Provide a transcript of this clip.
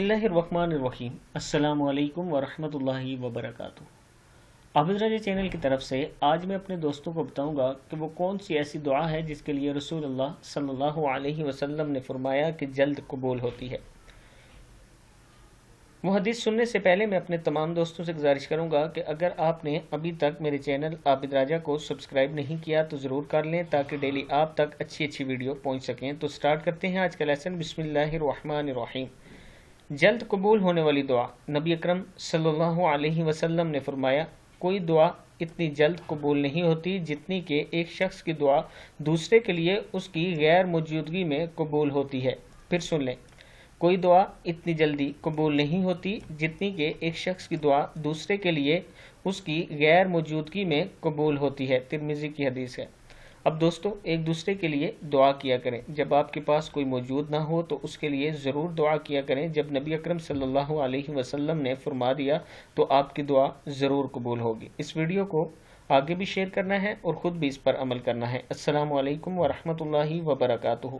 बिस्मिल्लाहिर्रहमानिर्रहीम। अस्सलामु अलैकुम वरहमतुल्लाहि वबरकातुहू। आबिद राजा चैनल की तरफ से आज मैं अपने दोस्तों को बताऊंगा कि वो कौन सी ऐसी दुआ है जिसके लिए रसूलुल्लाह सल्लल्लाहु अलैहि वसल्लम ने फरमाया कि जल्द कबूल होती है। वो हदीस सुनने से पहले मैं अपने तमाम दोस्तों से गुजारिश करूंगा कि अगर आपने अभी तक मेरे चैनल आबिद राजा को सब्सक्राइब नहीं किया तो ज़रूर कर लें ताकि डेली आप तक अच्छी अच्छी वीडियो पहुंच सकें। तो स्टार्ट करते हैं आज का लेसन। बिस्मिल्लाहिर्रहमानिर्रहीम। जल्द कबूल होने वाली दुआ। नबी अकरम सल्लल्लाहु अलैहि वसल्लम ने फरमाया, कोई दुआ इतनी जल्द कबूल नहीं होती जितनी कि एक शख्स की दुआ दूसरे के लिए उसकी गैर मौजूदगी में कबूल होती है। फिर सुन लें, कोई दुआ इतनी जल्दी कबूल नहीं होती जितनी कि एक शख्स की दुआ दूसरे के लिए उसकी गैर मौजूदगी में कबूल होती है। तिरमिज़ी की हदीस है। अब दोस्तों, एक दूसरे के लिए दुआ किया करें। जब आपके पास कोई मौजूद ना हो तो उसके लिए ज़रूर दुआ किया करें। जब नबी अकरम सल्लल्लाहु अलैहि वसल्लम ने फरमा दिया तो आपकी दुआ ज़रूर कबूल होगी। इस वीडियो को आगे भी शेयर करना है और ख़ुद भी इस पर अमल करना है। अस्सलामु अलैकुम वरहमतुल्लाहि वबरकातुहू।